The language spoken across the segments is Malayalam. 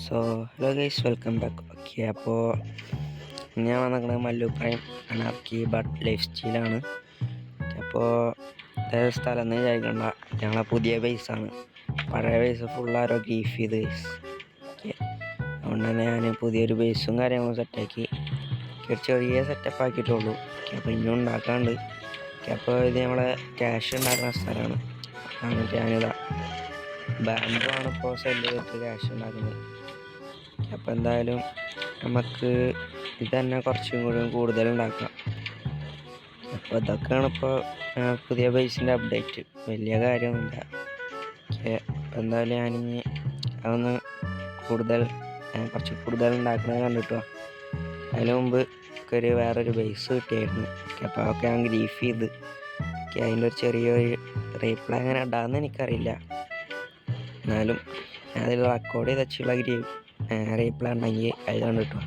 So hello guys, welcome back. Okay, അപ്പോൾ ഞാൻ വന്നിരിക്കുന്നത് Mallu prime anarchy but life സ്റ്റൈലാണ്. അപ്പോൾ സ്ഥലം എന്ന് വിചാരിക്കണ്ട, ഞങ്ങളെ പുതിയ ബേസാണ്. പഴയ ബേസ് ഫുള്ളാരോ ഗീഫ് ചെയ്ത് ഗൈസ്. ഓക്കെ, അതുകൊണ്ട് തന്നെ ഞാൻ പുതിയൊരു ബേസും കാര്യങ്ങളും സെറ്റാക്കി ചെറിയ സെറ്റപ്പ് ആക്കിയിട്ടുള്ളൂ. ഓക്കെ, അപ്പോൾ ഇനിയും ഉണ്ടാക്കാണ്ട്. ഓക്കെ, അപ്പോൾ ഇത് നമ്മളെ ക്യാഷ് ഉണ്ടാക്കുന്ന സ്ഥലമാണ്. എന്നിട്ട് ഞാനിതാ ബാമ്പു ആണ് ഇപ്പോൾ സെല്ല് ചെയ്തിട്ട് ക്യാഷ് ഉണ്ടാക്കുന്നത്. അപ്പോൾ എന്തായാലും നമുക്ക് ഇത് തന്നെ കുറച്ചും കൂടി കൂടുതലുണ്ടാക്കാം. അപ്പോൾ ഇതൊക്കെയാണ് ഇപ്പോൾ പുതിയ ബേസിൻ്റെ അപ്ഡേറ്റ്. വലിയ കാര്യമൊന്നുമില്ല. ഓക്കെ, അപ്പോൾ എന്തായാലും ഞാനിനി അതൊന്ന് കുറച്ച് കൂടുതൽ ഉണ്ടാക്കുന്നത് കണ്ടിട്ടോ. അതിന് മുമ്പ് വേറൊരു ബേസ് കിട്ടിയായിരുന്നു. ഓക്കെ, അപ്പോൾ അതൊക്കെ ഞാൻ ഗ്രീഫ് ചെയ്ത് അതിൻ്റെ ഒരു ചെറിയൊരു റീപ്ലൈ എങ്ങനെ ഇടാമെന്ന് എനിക്കറിയില്ല. എന്നാലും ഞാനതിൽ റെക്കോർഡ് ചെയ്ത് വെച്ചുള്ള റീപ്ലൈ ഉണ്ടെങ്കിൽ അത് കണ്ടിട്ടോ.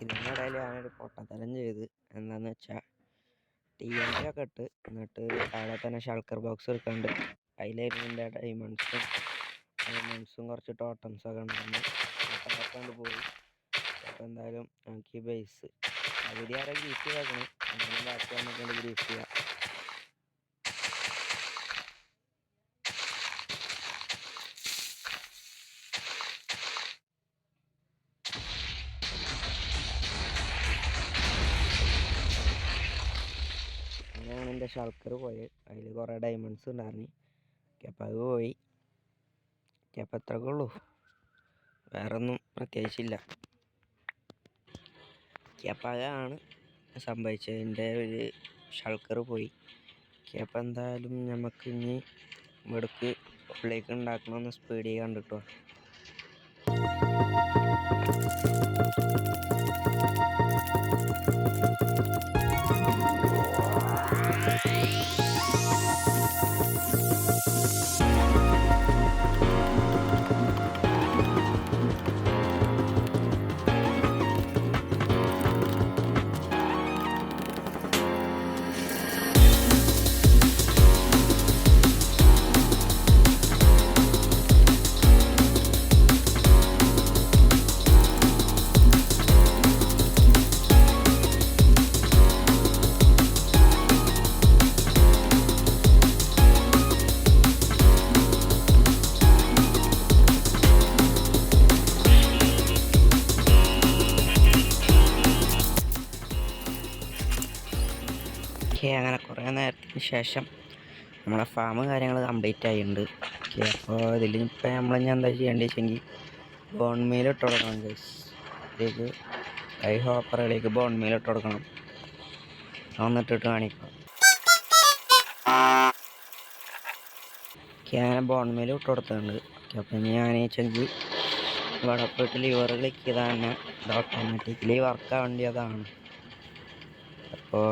ഇതിനിടയിൽ ഞാനൊരു പൊട്ടത്തരം ചെയ്ത് എന്താണെന്ന് വെച്ചാൽ TNT ഒക്കെ ഇട്ട് എന്നിട്ട് അവിടെ തന്നെ ഷൾക്കർ ബോക്സ് എടുക്കാണ്ട് അതിലായിരുന്നു എൻ്റെ ഡയമണ്ട്സും കുറച്ച് ടോട്ടംസൊക്കെ ഉണ്ടായിരുന്നു. അതൊക്കെ പോയി. അപ്പോൾ എന്തായാലും നമുക്ക് ഈ ബേസ് പകുതി ആരെ ഗ്രീഫ് ചെയ്തേക്കണം. എന്നാലും ബാക്കി നമുക്ക് ഗ്രീഫ് ചെയ്യാം. അങ്ങനെയാണ് എൻ്റെ ഷൾക്കർ പോയത്. അതിൽ കുറേ ഡയമണ്ട്സ് ഉണ്ടായിരുന്നു. അപ്പോൾ അത് പോയി. അപ്പോൾ അത്രയൊക്കെ ഉള്ളൂ, വേറൊന്നും പ്രത്യേകിച്ചില്ല. അപ്പോൾ അതാണ് സംഭവിച്ചത്, എൻ്റെ ഒരു ഷൾക്കർ പോയി. അപ്പോൾ എന്തായാലും നമുക്ക് ഇനി ഇവിടേക്ക് ഉള്ളിലേക്ക് ഉണ്ടാക്കണമെന്ന് സ്പീഡിൽ കണ്ടിട്ടോ. അങ്ങനെ കുറേ നേരത്തിന് ശേഷം നമ്മളെ ഫാം കാര്യങ്ങൾ കംപ്ലീറ്റ് ആയിട്ടുണ്ട്. ഓക്കെ, അപ്പോൾ ഇതിലിപ്പോൾ നമ്മൾ എന്താ ചെയ്യേണ്ടത് വെച്ചെങ്കിൽ ബോൺ മീൽ ഇട്ട് കൊടുക്കണം ഗൈസ്. ഇതിലേക്ക് ഹോപ്പറുകളിലേക്ക് ബോൺ മീൽ ഇട്ട് കൊടുക്കണം. ഒന്നിട്ടിട്ട് കാണിക്കാം. ഓക്കെ, അങ്ങനെ ബോൺ മീൽ ഇട്ട് കൊടുത്തിട്ടുണ്ട്. ഓക്കെ, അപ്പോൾ ഞാൻ വെച്ചെങ്കിൽ ഇവിടെ പോയിട്ട് ലിവർ ക്ലിക്ക് ചെയ്താൽ തന്നെ ഇത് ഓട്ടോമാറ്റിക്കലി വർക്ക് ആവേണ്ടതാണ്. അപ്പോൾ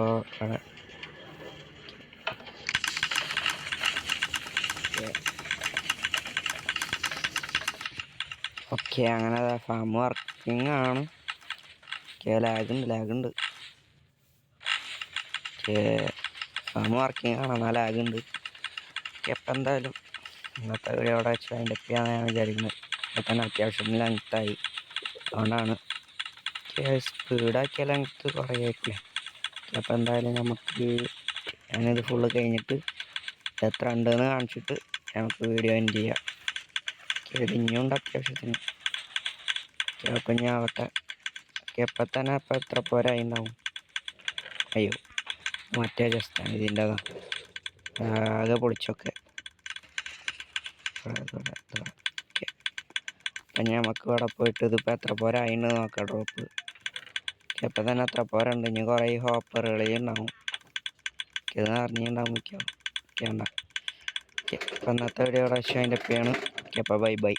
ഓക്കെ, അങ്ങനെ ഫാം വർക്കിംഗ് ആണ്. ഓക്കെ, ലാഗുണ്ട്. ഓക്കെ, ഫാം വർക്കിംഗ് ആണ്, എന്നാൽ ലാഗുണ്ട്. ഓക്കെ, അപ്പം എന്തായാലും ഇന്നത്തെ വീഡിയോ അവിടെ വെച്ച് അതിൻ്റെ ഒക്കെയാണ് ഞാൻ വിചാരിക്കുന്നത്. അപ്പോൾ തന്നെ അത്യാവശ്യം ലെങ്ത്തായി, അതുകൊണ്ടാണ്. സ്പീഡാക്കിയ ലെങ്ത്ത് കുറേ ആയിട്ടില്ല. അപ്പോൾ എന്തായാലും നമുക്ക് ഞാനിത് ഫുള്ള് കഴിഞ്ഞിട്ട് എത്ര ഉണ്ടെന്ന് കാണിച്ചിട്ട് നമുക്ക് വീഡിയോ എൻഡ് ചെയ്യാം. ഇനിയുണ്ട് അത്യാവശ്യത്തിന്. അപ്പോൾ ഞാൻ ആവട്ടെ. എപ്പോൾ തന്നെ അപ്പോൾ എത്ര പോരായി ഉണ്ടാവും. അയ്യോ, മറ്റേ ജസ്റ്റാണ് ഇതിൻ്റെതാണ്. ആകെ പൊളിച്ചൊക്കെ. ഓക്കെ, അപ്പം നമുക്ക് ഇവിടെ പോയിട്ട് ഇതിപ്പോൾ എത്ര പോരായിന്ന് നോക്കാം ഡ്രോപ്പ്. ഇപ്പം തന്നെ അത്ര പോരുണ്ട്, ഇനി കുറേ ഹോപ്പറുകൾ ഉണ്ടാവും. ഇത് അറിഞ്ഞിട്ടുണ്ടാവും മിക്കവാറും. ഓക്കെ, അപ്പം ഇന്നത്തെ വീഡിയോ ഇവിടെ വെച്ച് അതിൻ്റെ ഒക്കെയാണ്. ഓക്കെ, അപ്പോൾ ബൈ ബൈ.